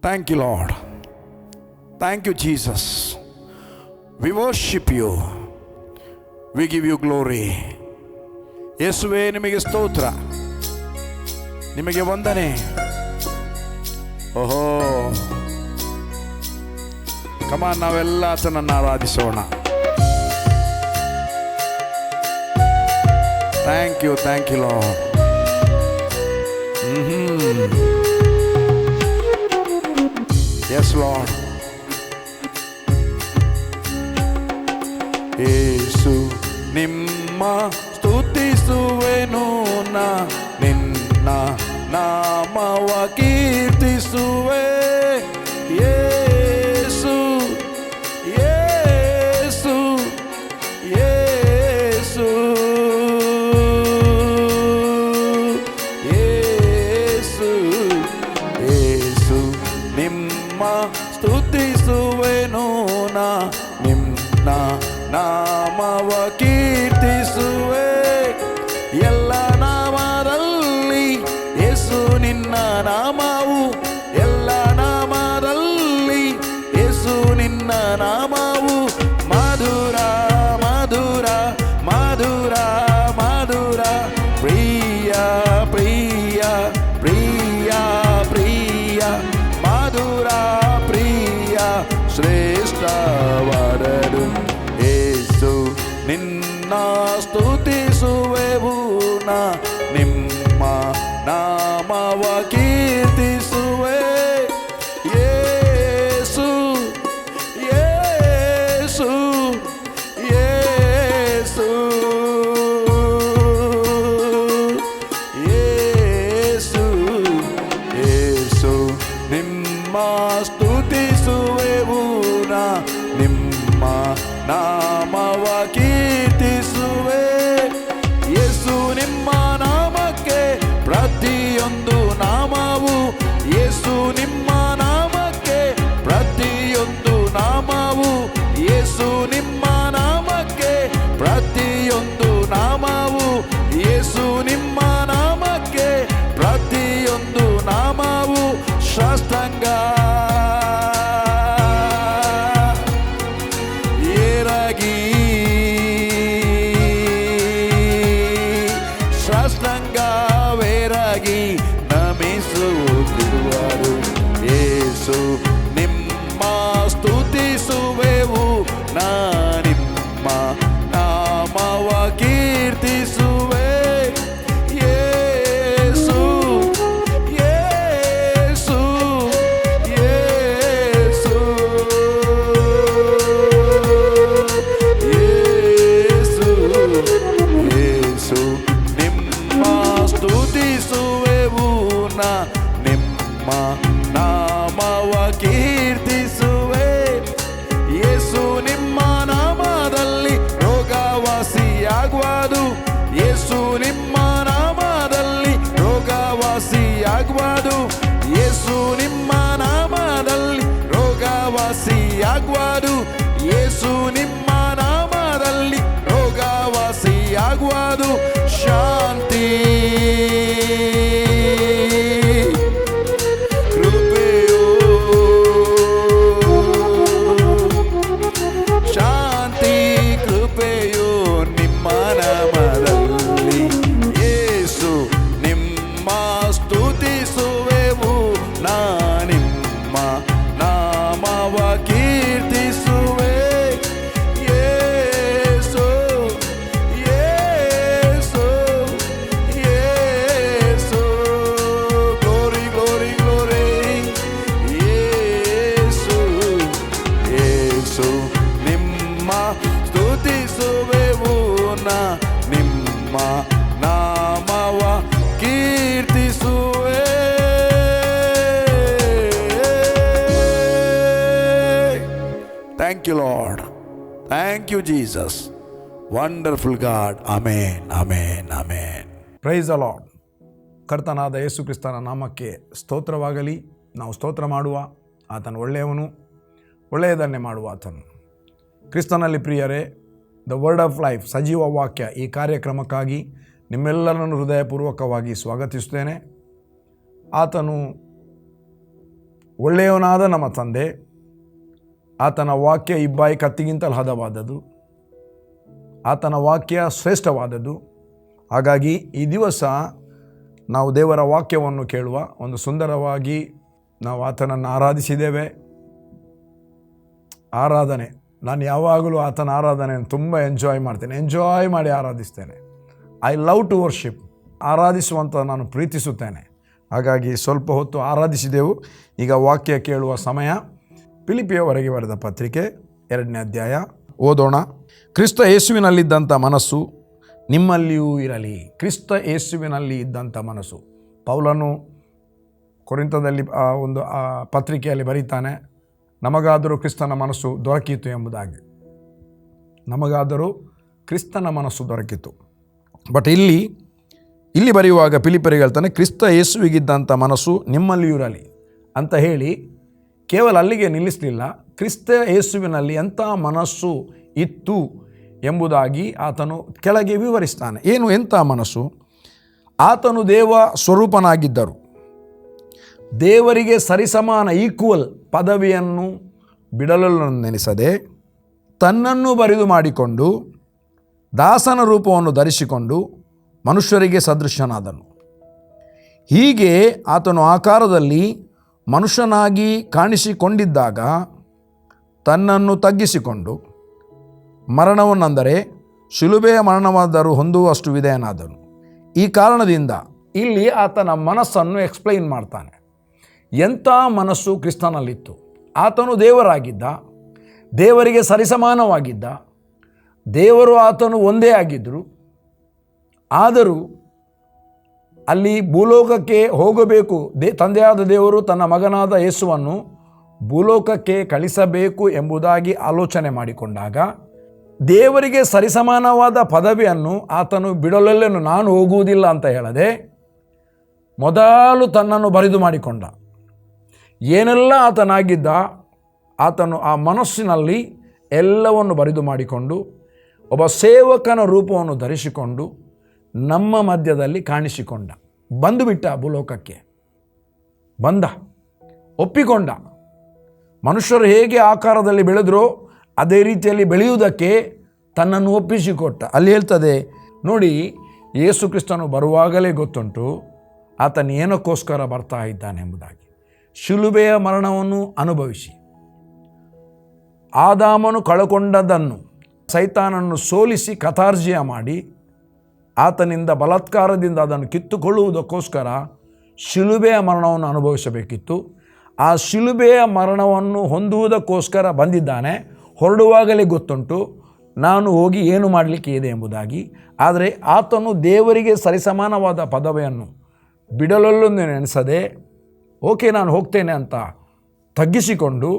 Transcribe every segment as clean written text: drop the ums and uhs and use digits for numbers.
Thank you, Lord. Thank you, Jesus. We worship you. We give you glory. ಯೇಸುವೇ, ನಿಮಗೆ ಸ್ತೋತ್ರ, ನಿಮಗೆ ವಂದನೆ. ಓಹೋ, ಕಮಾನ್, ನಾವೆಲ್ಲ ಆತನನ್ನು ಆರಾಧಿಸೋಣ. Thank you lord. Yes, Lord. Yesu, ನಿಮ್ಮ ಸ್ತುತಿಸುವೆನು, ನಿನ್ನ ನಾಮವ ಕೀರ್ತಿಸುವೆ. ಯೇಸು, ಯೇಸು, ಯೇಸು, ಯೇಸು, ಯೇಸು, ನಿಮ್ಮ ಸ್ತುತಿಸುವೆನು, ನಿನ್ನ ನಾಮವ ಕೀರ್ತಿಸುವೆ. ಎಲ್ಲ ನಾಮದಲ್ಲಿ ಯೇಸು ನಿನ್ನ ನಾಮವು, ಎಲ್ಲ ನಾಮದಲ್ಲಿ ಯೇಸು ನಿನ್ನ ನಾಮವು ಮಧುರ ಮಧುರ ಮಧುರ ಮಧುರ. ಪ್ರಿಯ ಪ್ರಿಯ ಪ್ರಿಯ ಪ್ರಿಯ ಮಧುರ ಪ್ರಿಯ ಶ್ರೇಷ್ಠವರದು. ಯೇಸು ನಿನ್ನ ಸ್ತುತಿಸುವೆವು, ನಿಮ್ಮ ನಾಮವ ಕೀರ್ತಿಸುವೆ. ಯೇಸು, ಯೇಸು, ಯೇಸು, ಯೇಸು, ಯೇಸು, ನಿಮ್ಮ ಸ್ತುತಿಸುವೆವು, ನಿಮ್ಮ ನಾಮವ ಕೀರ್ತಿಸುವೆ. ಯೇಸು ನಿಮ್ಮ ನಾಮಕ್ಕೆ ಪ್ರತಿಯೊಂದು ನಾಮವು, ಯೇಸು ನಿಮ್ಮ ನಾಮಕ್ಕೆ ಪ್ರತಿಯೊಂದು ನಾಮವು, ಯೇಸು ನಿಮ್ಮ ನಾಮಕ್ಕೆ ಪ್ರತಿಯೊಂದು ನಾಮವು, ಯೇಸು ನಿಮ್ಮ ನಾಮಕ್ಕೆ ಪ್ರತಿಯೊಂದು ನಾಮವು. ಶಾಸ್ತ್ರಾಂಗ ಏರಾಗಿ, ಶಾಸ್ತ್ರಾಂಗವೇರಾಗಿ ನಮಿಸುತ್ತಿರುವರು. ಯೇಸು ನಿಮ್ಮ ಸ್ತುತಿಸುವೆವು, ನಿಮ್ಮ ನಾಮವ ಕೀರ್ತಿಸುವೆ. ಯೇಸು, ಯೇಸು, ಯೇಸು, ಯೇಸು, ಯೇಸು, ನಿಮ್ಮ ಸ್ತುತಿಸುವೆವು, ನಿಮ್ಮ ನಾಮವ ಕೀರ್ತಿಸುವೆ. ಯೇಸು ನಿಮ್ಮ ನಾಮದಲ್ಲಿ ರೋಗವಾಸಿಯಾಗುವುದು, ಯೇಸು ನಿಮ್ಮ ನಾಮದಲ್ಲಿ ರೋಗವಾಸಿಯಾಗುವುದು, ಯೇಸು ನಿಮ್ಮ ನಾಮದಲ್ಲಿ ರೋಗವಾಸಿಯಾಗುವುದು, ಯೇಸು ನಿಮ್ಮ ನಾಮದಲ್ಲಿ ರೋಗವಾಸಿಯಾಗುವುದು. ಶಾಂತಿ ಕೃಪೆಯೋ, ಶಾಂತಿ ಕೃಪೆಯೋ ನಿಮ್ಮ ನಾಮದಲ್ಲಿ. ಯೇಸು ನಿಮ್ಮ ಸ್ತುತಿಸುವೆವು, ನಿಮ್ಮ ನಾಮವ ಕೀರ್ತಿಸುವೆ. ಯೇಸು, ಯೇಸು, ಯೇಸು, ಗ್ಲೋರಿ ಗ್ಲೋರಿ ಗ್ಲೋರಿ. ಯೇಸು, ಯೇಸು, ನಿಮ್ಮ ಸ್ತುತಿಸುವೆವು, ನಿಮ್ಮ ನಾಮವ ಕೀರ್ತಿಸುವೆ. Thank you, Lord. Thank you, Jesus. Wonderful God. Amen, amen, amen. Praise the Lord. ಕರ್ತನಾದ ಯೇಸು ಕ್ರಿಸ್ತನ ನಾಮಕ್ಕೆ ಸ್ತೋತ್ರವಾಗಲಿ. ನಾವು ಸ್ತೋತ್ರ ಮಾಡುವ ಆತನು ಒಳ್ಳೆಯವನು, ಒಳ್ಳೆಯದನ್ನೇ ಮಾಡುವ ಆತನು. ಕ್ರಿಸ್ತನಲ್ಲಿ ಪ್ರಿಯರೇ, ದ ವರ್ಡ್ ಆಫ್ ಲೈಫ್ ಸಜೀವ ವಾಕ್ಯ ಈ ಕಾರ್ಯಕ್ರಮಕ್ಕಾಗಿ ನಿಮ್ಮೆಲ್ಲರನ್ನು ಹೃದಯಪೂರ್ವಕವಾಗಿ ಸ್ವಾಗತಿಸುತ್ತೇನೆ. ಆತನು ಒಳ್ಳೆಯವನಾದ ನಮ್ಮ ತಂದೆ, ಆತನ ವಾಕ್ಯ ಇಬ್ಬಾಯಿ ಕತ್ತಿಗಿಂತಲೂ ಹದವಾದದ್ದು, ಆತನ ವಾಕ್ಯ ಶ್ರೇಷ್ಠವಾದದ್ದು. ಹಾಗಾಗಿ ಈ ದಿವಸ ನಾವು ದೇವರ ವಾಕ್ಯವನ್ನು ಕೇಳುವ ಒಂದು ಸುಂದರವಾಗಿ ನಾವು ಆತನನ್ನು ಆರಾಧಿಸಿದ್ದೇವೆ. ಆರಾಧನೆ, ನಾನು ಯಾವಾಗಲೂ ಆತನ ಆರಾಧನೆಯನ್ನು ತುಂಬ ಎಂಜಾಯ್ ಮಾಡ್ತೇನೆ, ಎಂಜಾಯ್ ಮಾಡಿ ಆರಾಧಿಸ್ತೇನೆ. ಐ ಲವ್ ಟು ವರ್ಷಿಪ್, ಆರಾಧಿಸುವಂಥ ನಾನು ಪ್ರೀತಿಸುತ್ತೇನೆ. ಹಾಗಾಗಿ ಸ್ವಲ್ಪ ಹೊತ್ತು ಆರಾಧಿಸಿದೆವು. ಈಗ ವಾಕ್ಯ ಕೇಳುವ ಸಮಯ. ಫಿಲಿಪ್ಪಿಯವರೆಗೆ ಬರೆದ ಪತ್ರಿಕೆ 2ನೇ ಅಧ್ಯಾಯ ಓದೋಣ. ಕ್ರಿಸ್ತ ಯೇಸುವಿನಲ್ಲಿದ್ದಂಥ ಮನಸ್ಸು ನಿಮ್ಮಲ್ಲಿಯೂ ಇರಲಿ. ಕ್ರಿಸ್ತ ಯೇಸುವಿನಲ್ಲಿ ಇದ್ದಂಥ ಮನಸ್ಸು. ಪೌಲನು ಕೊರಿಂಥದಲ್ಲಿ ಒಂದು ಪತ್ರಿಕೆಯಲ್ಲಿ ಬರೀತಾನೆ, ನಮಗಾದರೂ ಕ್ರಿಸ್ತನ ಮನಸ್ಸು ದೊರಕಿತು ಎಂಬುದಾಗಿ. ನಮಗಾದರೂ ಕ್ರಿಸ್ತನ ಮನಸ್ಸು ದೊರಕಿತು. ಬಟ್ ಇಲ್ಲಿ ಬರೆಯುವಾಗ ಫಿಲಿಪ್ಪಿಯರಿಗೆ ಹೇಳ್ತಾನೆ, ಕ್ರಿಸ್ತ ಯೇಸುವಿಗಿದ್ದಂಥ ಮನಸ್ಸು ನಿಮ್ಮಲ್ಲಿಯೂ ಇರಲಿ ಅಂತ ಹೇಳಿ ಕೇವಲ ಅಲ್ಲಿಗೆ ನಿಲ್ಲಿಸಲಿಲ್ಲ. ಕ್ರಿಸ್ತ ಯೇಸುವಿನಲ್ಲಿ ಎಂಥ ಮನಸ್ಸು ಇತ್ತು ಎಂಬುದಾಗಿ ಆತನು ಕೆಳಗೆ ವಿವರಿಸ್ತಾನೆ. ಏನು ಎಂಥ ಮನಸ್ಸು? ಆತನು ದೇವ ಸ್ವರೂಪನಾಗಿದ್ದರು, ದೇವರಿಗೆ ಸರಿಸಮಾನ ಈಕ್ವಲ್ ಪದವಿಯನ್ನು ಬಿಡಲು ನೆನೆಸದೆ ತನ್ನನ್ನು ಬರಿದು ಮಾಡಿಕೊಂಡು ದಾಸನ ರೂಪವನ್ನು ಧರಿಸಿಕೊಂಡು ಮನುಷ್ಯರಿಗೆ ಸದೃಶನಾದನು. ಹೀಗೆ ಆತನು ಆಕಾರದಲ್ಲಿ ಮನುಷ್ಯನಾಗಿ ಕಾಣಿಸಿಕೊಂಡಿದ್ದಾಗ ತನ್ನನ್ನು ತಗ್ಗಿಸಿಕೊಂಡು ಮರಣವನ್ನೆಂದರೆ ಶಿಲುಬೆಯ ಮರಣವಾದರೂ ಹೊಂದುವಷ್ಟು ವಿಧೇಯನಾದನು. ಈ ಕಾರಣದಿಂದ ಇಲ್ಲಿ ಆತನ ಮನಸ್ಸನ್ನು ಎಕ್ಸ್ಪ್ಲೈನ್ ಮಾಡ್ತಾನೆ. ಎಂಥ ಮನಸ್ಸು ಕ್ರಿಸ್ತನಲ್ಲಿತ್ತು. ಆತನು ದೇವರಾಗಿದ್ದ, ದೇವರಿಗೆ ಸರಿಸಮಾನವಾಗಿದ್ದ, ದೇವರು ಆತನು ಒಂದೇ ಆಗಿದ್ದರು. ಆದರೂ ಅಲ್ಲಿ ಭೂಲೋಕಕ್ಕೆ ಹೋಗಬೇಕು, ತಂದೆಯಾದ ದೇವರು ತನ್ನ ಮಗನಾದ ಯೇಸುವನ್ನು ಭೂಲೋಕಕ್ಕೆ ಕಳಿಸಬೇಕು ಎಂಬುದಾಗಿ ಆಲೋಚನೆ ಮಾಡಿಕೊಂಡಾಗ ದೇವರಿಗೆ ಸರಿಸಮಾನವಾದ ಪದವಿಯನ್ನು ಆತನು ಬಿಡಲೆಲ್ಲನು ನಾನು ಹೋಗುವುದಿಲ್ಲ ಅಂತ ಹೇಳದೆ ಮೊದಲು ತನ್ನನ್ನು ಬರಿದು ಮಾಡಿಕೊಂಡ. ಏನೆಲ್ಲ ಆತನಾಗಿದ್ದ, ಆತನು ಆ ಮನಸ್ಸಿನಲ್ಲಿ ಎಲ್ಲವನ್ನು ಬರಿದು ಮಾಡಿಕೊಂಡು ಒಬ್ಬ ಸೇವಕನ ರೂಪವನ್ನು ಧರಿಸಿಕೊಂಡು ನಮ್ಮ ಮಧ್ಯದಲ್ಲಿ ಕಾಣಿಸಿಕೊಂಡ. ಬಂದುಬಿಟ್ಟ, ಭೂಲೋಕಕ್ಕೆ ಬಂದ, ಒಪ್ಪಿಕೊಂಡ. ಮನುಷ್ಯರು ಹೇಗೆ ಆಕಾರದಲ್ಲಿ ಬೆಳೆದರೋ ಅದೇ ರೀತಿಯಲ್ಲಿ ಬೆಳೆಯುವುದಕ್ಕೆ ತನ್ನನ್ನು ಒಪ್ಪಿಸಿಕೊಟ್ಟ. ಅಲ್ಲಿ ಹೇಳ್ತದೆ ನೋಡಿ, ಯೇಸು ಕ್ರಿಸ್ತನು ಬರುವಾಗಲೇ ಗೊತ್ತುಂಟು ಆತನು ಏನಕ್ಕೋಸ್ಕರ ಬರ್ತಾ ಇದ್ದಾನೆ ಎಂಬುದಾಗಿ. ಶಿಲುಬೆಯ ಮರಣವನ್ನು ಅನುಭವಿಸಿ ಆದಾಮನು ಕಳಕೊಂಡದನ್ನು ಸೈತಾನನ್ನು ಸೋಲಿಸಿ ಕತಾರ್ಜಿಯ ಮಾಡಿ ಆತನಿಂದ ಬಲಾತ್ಕಾರದಿಂದ ಅದನ್ನು ಕಿತ್ತುಕೊಳ್ಳುವುದಕ್ಕೋಸ್ಕರ ಶಿಲುಬೆಯ ಮರಣವನ್ನು ಅನುಭವಿಸಬೇಕಿತ್ತು. ಆ ಶಿಲುಬೆಯ ಮರಣವನ್ನು ಹೊಂದುವುದಕ್ಕೋಸ್ಕರ ಬಂದಿದ್ದಾನೆ. ಹೊರಡುವಾಗಲೇ ಗೊತ್ತುಂಟು ನಾನು ಹೋಗಿ ಏನು ಮಾಡಲಿಕ್ಕೆ ಇದೆ ಎಂಬುದಾಗಿ. ಆದರೆ ಆತನು ದೇವರಿಗೆ ಸರಿಸಮಾನವಾದ ಪದವಿಯನ್ನು ಬಿಡಲೊಲ್ಲು ನೆನೆಸದೆ ಓಕೆ ನಾನು ಹೋಗ್ತೇನೆ ಅಂತ ತಗ್ಗಿಸಿಕೊಂಡು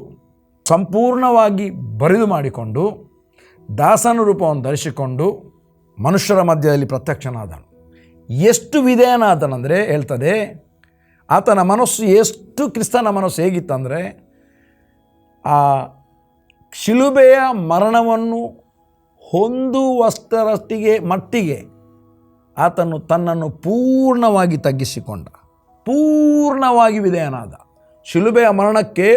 ಸಂಪೂರ್ಣವಾಗಿ ಬರಿದು ಮಾಡಿಕೊಂಡು ದಾಸನ ರೂಪವನ್ನು ಧರಿಸಿಕೊಂಡು ಮನುಷ್ಯರ ಮಧ್ಯದಲ್ಲಿ ಪ್ರತ್ಯಕ್ಷನಾದನು. ಎಷ್ಟು ವಿಧೇಯನಾದನಂದರೆ ಹೇಳ್ತದೆ, ಆತನ ಮನಸ್ಸು ಎಷ್ಟು, ಕ್ರಿಸ್ತನ ಮನಸ್ಸು ಹೇಗಿತ್ತಂದರೆ ಆ ಶಿಲುಬೆಯ ಮರಣವನ್ನು ಹೊಂದುವಷ್ಟರಷ್ಟಿಗೆ ಮಟ್ಟಿಗೆ ಆತನು ತನ್ನನ್ನು ಪೂರ್ಣವಾಗಿ ತಗ್ಗಿಸಿಕೊಂಡ, ಪೂರ್ಣವಾಗಿ ವಿಧೇಯನಾದ. ಶಿಲುಬೆಯ ಮರಣಕ್ಕೆ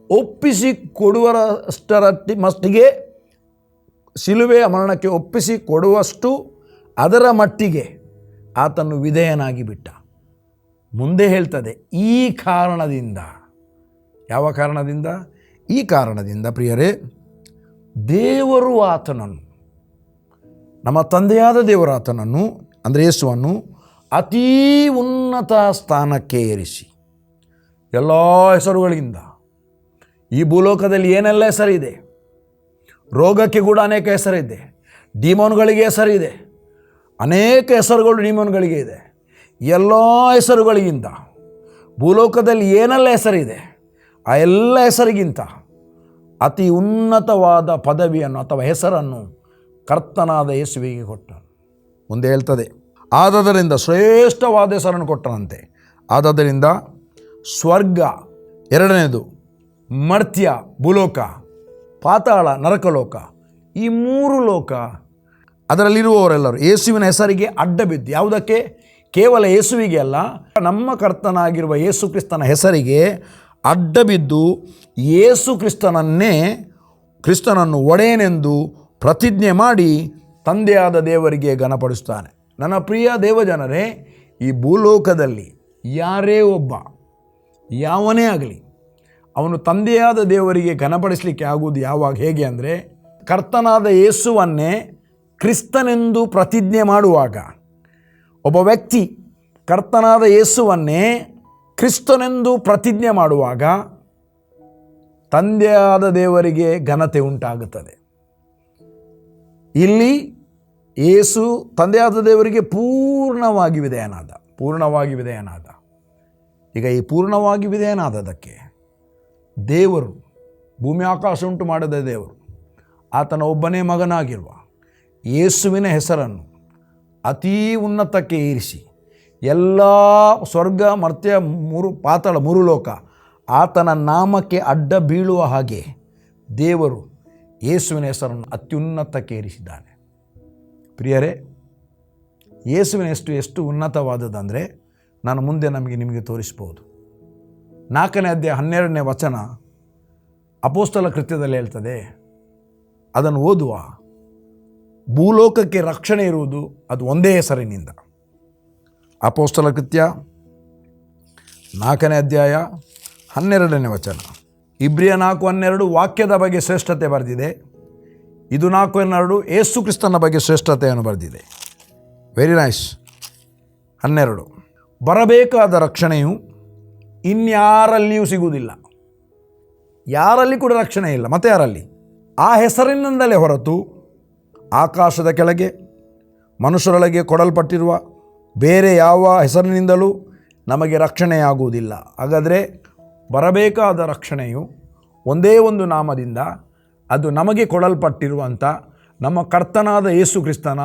ಒಪ್ಪಿಸಿ ಕೊಡುವಷ್ಟರಷ್ಟಿಗೆ, ಶಿಲುಬೆಯ ಮರಣಕ್ಕೆ ಒಪ್ಪಿಸಿ ಕೊಡುವಷ್ಟು ಅದರ ಮಟ್ಟಿಗೆ ಆತನು ವಿಧೇಯನಾಗಿ ಬಿಟ್ಟ. ಮುಂದೆ ಹೇಳ್ತದೆ, ಈ ಕಾರಣದಿಂದ, ಯಾವ ಕಾರಣದಿಂದ? ಈ ಕಾರಣದಿಂದ ಪ್ರಿಯರೇ, ದೇವರು ಆತನನ್ನು, ನಮ್ಮ ತಂದೆಯಾದ ದೇವರು ಆತನನ್ನು ಅಂದರೆ ಯೇಸುವನ್ನು ಅತೀ ಉನ್ನತ ಸ್ಥಾನಕ್ಕೆ ಏರಿಸಿ ಎಲ್ಲ ಹೆಸರುಗಳಿಂದ, ಈ ಭೂಲೋಕದಲ್ಲಿ ಏನೆಲ್ಲ ಹೆಸರಿದೆ, ರೋಗಕ್ಕೆ ಕೂಡ ಅನೇಕ ಹೆಸರಿದೆ, ಡಿಮೋನ್ಗಳಿಗೆ ಹೆಸರಿದೆ, ಅನೇಕ ಹೆಸರುಗಳು ಡಿಮೋನ್ಗಳಿಗೆ ಇದೆ. ಎಲ್ಲ ಹೆಸರುಗಳಿಗಿಂತ ಭೂಲೋಕದಲ್ಲಿ ಏನೆಲ್ಲ ಹೆಸರಿದೆ ಆ ಎಲ್ಲ ಹೆಸರಿಗಿಂತ ಅತಿ ಉನ್ನತವಾದ ಪದವಿಯನ್ನು ಅಥವಾ ಹೆಸರನ್ನು ಕರ್ತನಾದ ಯೇಸುವಿಗೆ ಕೊಟ್ಟನು. ಮುಂದೆ ಹೇಳ್ತದೆ, ಆದದರಿಂದ ಶ್ರೇಷ್ಠವಾದ ಹೆಸರನ್ನು ಕೊಟ್ಟನಂತೆ. ಆದದರಿಂದ ಸ್ವರ್ಗ, ಎರಡನೇದು ಮರ್ತ್ಯ ಭೂಲೋಕ, ಪಾತಾಳ ನರಕಲೋಕ, ಈ ಮೂರು ಲೋಕ ಅದರಲ್ಲಿರುವವರೆಲ್ಲರೂ ಯೇಸುವಿನ ಹೆಸರಿಗೆ ಅಡ್ಡ ಬಿದ್ದು, ಯಾವುದಕ್ಕೆ? ಕೇವಲ ಯೇಸುವಿಗೆ ಅಲ್ಲ, ನಮ್ಮ ಕರ್ತನಾಗಿರುವ ಯೇಸು ಕ್ರಿಸ್ತನ ಹೆಸರಿಗೆ ಅಡ್ಡಬಿದ್ದು ಯೇಸು ಕ್ರಿಸ್ತನನ್ನು ಒಡೆಯನೆಂದು ಪ್ರತಿಜ್ಞೆ ಮಾಡಿ ತಂದೆಯಾದ ದೇವರಿಗೆ ಘನಪಡಿಸ್ತಾನೆ. ನನ್ನ ಪ್ರಿಯ ದೇವಜನರೇ, ಈ ಭೂಲೋಕದಲ್ಲಿ ಯಾರೇ ಒಬ್ಬ, ಯಾವನೇ ಆಗಲಿ, ಅವನು ತಂದೆಯಾದ ದೇವರಿಗೆ ಘನಪಡಿಸಲಿಕ್ಕೆ ಆಗುವುದು ಯಾವಾಗ, ಹೇಗೆ ಅಂದರೆ ಕರ್ತನಾದ ಯೇಸುವನ್ನೇ ಕ್ರಿಸ್ತನೆಂದು ಪ್ರತಿಜ್ಞೆ ಮಾಡುವಾಗ. ಒಬ್ಬ ವ್ಯಕ್ತಿ ಕರ್ತನಾದ ಯೇಸುವನ್ನೇ ಕ್ರಿಸ್ತನೆಂದು ಪ್ರತಿಜ್ಞೆ ಮಾಡುವಾಗ ತಂದೆಯಾದ ದೇವರಿಗೆ ಘನತೆ ಉಂಟಾಗುತ್ತದೆ. ಇಲ್ಲಿ ಯೇಸು ತಂದೆಯಾದ ದೇವರಿಗೆ ಪೂರ್ಣವಾಗಿ ವಿಧೇಯನಾದ. ಈಗ ಈ ಪೂರ್ಣವಾಗಿ ವಿಧೇಯನಾದದಕ್ಕೆ ದೇವರು, ಭೂಮಿ ಆಕಾಶ ಉಂಟು ಮಾಡಿದ ದೇವರು, ಆತನ ಒಬ್ಬನೇ ಮಗನಾಗಿರುವ ಯೇಸುವಿನ ಹೆಸರನ್ನು ಅತೀ ಉನ್ನತಕ್ಕೆ ಏರಿಸಿ ಎಲ್ಲ ಸ್ವರ್ಗ ಮರ್ತ್ಯ ಪಾತಾಳ ಮೂರು ಲೋಕ ಆತನ ನಾಮಕ್ಕೆ ಅಡ್ಡ ಬೀಳುವ ಹಾಗೆ ದೇವರು ಯೇಸುವಿನ ಹೆಸರನ್ನು ಅತ್ಯುನ್ನತಕ್ಕೆ ಏರಿಸಿದ್ದಾನೆ. ಪ್ರಿಯರೇ, ಯೇಸುವಿನ ಎಷ್ಟು ಉನ್ನತವಾದದಂದರೆ ನಾನು ಮುಂದೆ ನಿಮಗೆ ತೋರಿಸ್ಬೋದು. 4ನೇ ಅಧ್ಯಾಯ 12ನೇ ವಚನ ಅಪೊಸ್ತಲ ಕೃತ್ಯದಲ್ಲಿ ಹೇಳ್ತದೆ. ಅದನ್ನು ಓದುವ. ಭೂಲೋಕಕ್ಕೆ ರಕ್ಷಣೆ ಇರುವುದು ಅದು ಒಂದೇ ಹೆಸರಿನಿಂದ. ಅಪೊಸ್ತಲ ಕೃತ್ಯ 4ನೇ ಅಧ್ಯಾಯ 12ನೇ ವಚನ. ಇಬ್ರಿಯ 4:12 ವಾಕ್ಯದ ಬಗ್ಗೆ ಶ್ರೇಷ್ಠತೆ ಬರೆದಿದೆ. ಇದು 4:12 ಯೇಸು ಕ್ರಿಸ್ತನ ಬಗ್ಗೆ ಶ್ರೇಷ್ಠತೆಯನ್ನು ಬರೆದಿದೆ. Very nice. 12 ಬರಬೇಕಾದ ರಕ್ಷಣೆಯು ಇನ್ಯಾರಲ್ಲಿಯೂ ಸಿಗುವುದಿಲ್ಲ. ಯಾರಲ್ಲಿ ಕೂಡ ರಕ್ಷಣೆ ಇಲ್ಲ. ಮತ್ತೆ ಯಾರಲ್ಲಿ? ಆ ಹೆಸರಿನಿಂದಲೇ ಹೊರತು ಆಕಾಶದ ಕೆಳಗೆ ಮನುಷ್ಯರೊಳಗೆ ಕೊಡಲ್ಪಟ್ಟಿರುವ ಬೇರೆ ಯಾವ ಹೆಸರಿನಿಂದಲೂ ನಮಗೆ ರಕ್ಷಣೆಯಾಗುವುದಿಲ್ಲ. ಹಾಗಾದರೆ ಬರಬೇಕಾದ ರಕ್ಷಣೆಯು ಒಂದೇ ಒಂದು ನಾಮದಿಂದ, ಅದು ನಮಗೆ ಕೊಡಲ್ಪಟ್ಟಿರುವಂಥ ನಮ್ಮ ಕರ್ತನಾದ ಯೇಸು ಕ್ರಿಸ್ತನ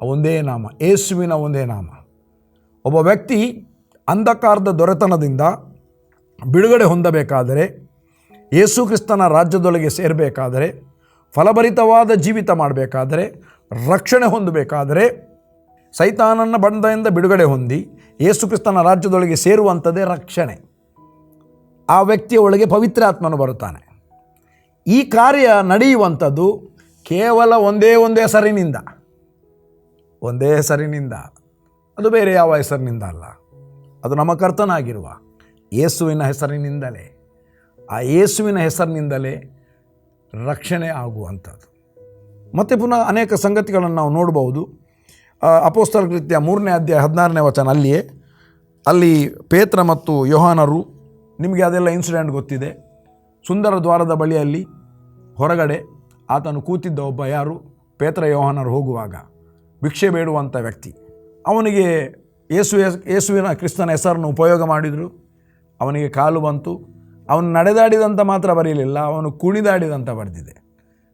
ಒಂದೇ ನಾಮ, ಯೇಸುವಿನ ಒಂದೇ ನಾಮ. ಒಬ್ಬ ವ್ಯಕ್ತಿ ಅಂಧಕಾರದ ದೊರೆತನದಿಂದ ಬಿಡುಗಡೆ ಹೊಂದಬೇಕಾದರೆ, ಯೇಸು ಕ್ರಿಸ್ತನ ರಾಜ್ಯದೊಳಗೆ ಸೇರಬೇಕಾದರೆ, ಫಲಭರಿತವಾದ ಜೀವಿತ ಮಾಡಬೇಕಾದರೆ, ರಕ್ಷಣೆ ಹೊಂದಬೇಕಾದರೆ, ಸೈತಾನನ ಬಂಧದಿಂದ ಬಿಡುಗಡೆ ಹೊಂದಿ ಯೇಸು ಕ್ರಿಸ್ತನ ರಾಜ್ಯದೊಳಗೆ ಸೇರುವಂಥದ್ದೇ ರಕ್ಷಣೆ. ಆ ವ್ಯಕ್ತಿಯ ಒಳಗೆ ಪವಿತ್ರಾತ್ಮನು ಬರುತ್ತಾನೆ. ಈ ಕಾರ್ಯ ನಡೆಯುವಂಥದ್ದು ಕೇವಲ ಒಂದೇ ಹೆಸರಿನಿಂದ, ಅದು ಬೇರೆ ಯಾವ ಹೆಸರಿನಿಂದ ಅಲ್ಲ. ಅದು ನಮ್ಮ ಕರ್ತನಾಗಿರುವ ಯೇಸುವಿನ ಹೆಸರಿನಿಂದಲೇ, ಆ ಯೇಸುವಿನ ಹೆಸರಿನಿಂದಲೇ ರಕ್ಷಣೆ ಆಗುವಂಥದ್ದು. ಮತ್ತು ಪುನಃ ಅನೇಕ ಸಂಗತಿಗಳನ್ನು ನಾವು ನೋಡ್ಬೋದು. ಅಪೊಸ್ತಲ ಕೃತ್ಯ 3ನೇ ಅಧ್ಯಾಯ 16ನೇ ವಚನ. ಅಲ್ಲಿ ಪೇತ್ರ ಮತ್ತು ಯೋಹಾನರು, ನಿಮಗೆ ಅದೆಲ್ಲ ಇನ್ಸಿಡೆಂಟ್ ಗೊತ್ತಿದೆ. ಸುಂದರ ದ್ವಾರದ ಬಳಿಯಲ್ಲಿ ಹೊರಗಡೆ ಆತನು ಕೂತಿದ್ದ ಒಬ್ಬ ಯಾರು, ಪೇತ್ರ ಯೋಹಾನರು ಹೋಗುವಾಗ ಭಿಕ್ಷೆ ಬೇಡುವಂಥ ವ್ಯಕ್ತಿ. ಅವನಿಗೆ ಯೇಸುವಿನ ಕ್ರಿಸ್ತನ ಹೆಸರನ್ನು ಉಪಯೋಗ ಮಾಡಿದರು. ಅವನಿಗೆ ಕಾಲು ಬಂತು. ಅವನು ನಡೆದಾಡಿದಂಥ ಮಾತ್ರ ಬರೀಲಿಲ್ಲ, ಅವನು ಕುಣಿದಾಡಿದಂಥ ಬರೆದಿದೆ.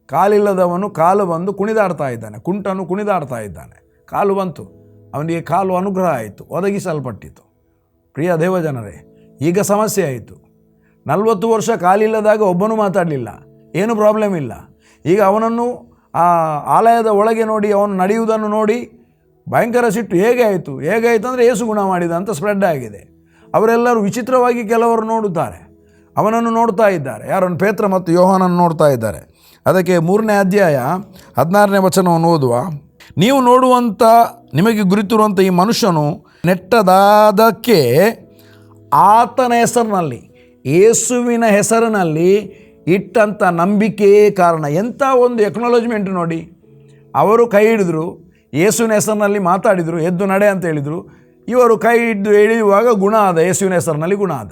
ಕಾಲಿಲ್ಲದವನು ಕಾಲು ಬಂದು ಕುಣಿದಾಡ್ತಾ ಇದ್ದಾನೆ, ಕುಂಟನು ಕುಣಿದಾಡ್ತಾ ಇದ್ದಾನೆ. ಕಾಲು ಬಂತು, ಅವನಿಗೆ ಕಾಲು ಅನುಗ್ರಹ ಆಯಿತು, ಒದಗಿಸಲ್ಪಟ್ಟಿತು. ಪ್ರಿಯ ದೇವಜನರೇ, ಈಗ ಸಮಸ್ಯೆ ಆಯಿತು. 40 ವರ್ಷ ಕಾಲಿಲ್ಲದಾಗ ಒಬ್ಬನೂ ಮಾತಾಡಲಿಲ್ಲ, ಏನು ಪ್ರಾಬ್ಲಮ್ ಇಲ್ಲ. ಈಗ ಅವನನ್ನು ಆ ಆಲಯದ ಒಳಗೆ ನೋಡಿ, ಅವನು ನಡೆಯುವುದನ್ನು ನೋಡಿ ಭಯಂಕರ ಸಿಟ್ಟು. ಹೇಗೆ ಆಯಿತು ಅಂದರೆ ಯೇಸು ಗುಣ ಮಾಡಿದ ಅಂತ ಸ್ಪ್ರೆಡ್ ಆಗಿದೆ. ಅವರೆಲ್ಲರೂ ವಿಚಿತ್ರವಾಗಿ ಕೆಲವರು ನೋಡುತ್ತಾರೆ, ಅವನನ್ನು ನೋಡ್ತಾ ಇದ್ದಾರೆ. ಯಾರನ್ನು? ಪೇತ್ರ ಮತ್ತು ಯೋಹಾನನ್ನು ನೋಡ್ತಾ ಇದ್ದಾರೆ. ಅದಕ್ಕೆ 3ನೇ ಅಧ್ಯಾಯ 16ನೇ ವಚನವನ್ನು ಓದುವ. ನೀವು ನೋಡುವಂಥ, ನಿಮಗೆ ಗುರುತಿರುವಂಥ ಈ ಮನುಷ್ಯನು ನೆಟ್ಟದಾದಕ್ಕೆ ಆತನ ಹೆಸರಿನಲ್ಲಿ, ಯೇಸುವಿನ ಹೆಸರಿನಲ್ಲಿ ಇಟ್ಟಂಥ ನಂಬಿಕೆಯೇ ಕಾರಣ. ಎಂಥ ಒಂದು ಎಕ್ನಾಲಜ್ಮೆಂಟ್ ನೋಡಿ. ಅವರು ಕೈ ಹಿಡಿದ್ರು, ಯೇಸುವಿನ ಹೆಸರಿನಲ್ಲಿ ಮಾತಾಡಿದರು, ಎದ್ದು ನಡೆ ಅಂತ ಹೇಳಿದರು. ಇವರು ಕೈ ಹಿಡಿದು ಎಳೆಯುವಾಗ ಗುಣ ಆದ, ಯೇಸುವಿನ ಹೆಸರಿನಲ್ಲಿ ಗುಣ ಆದ.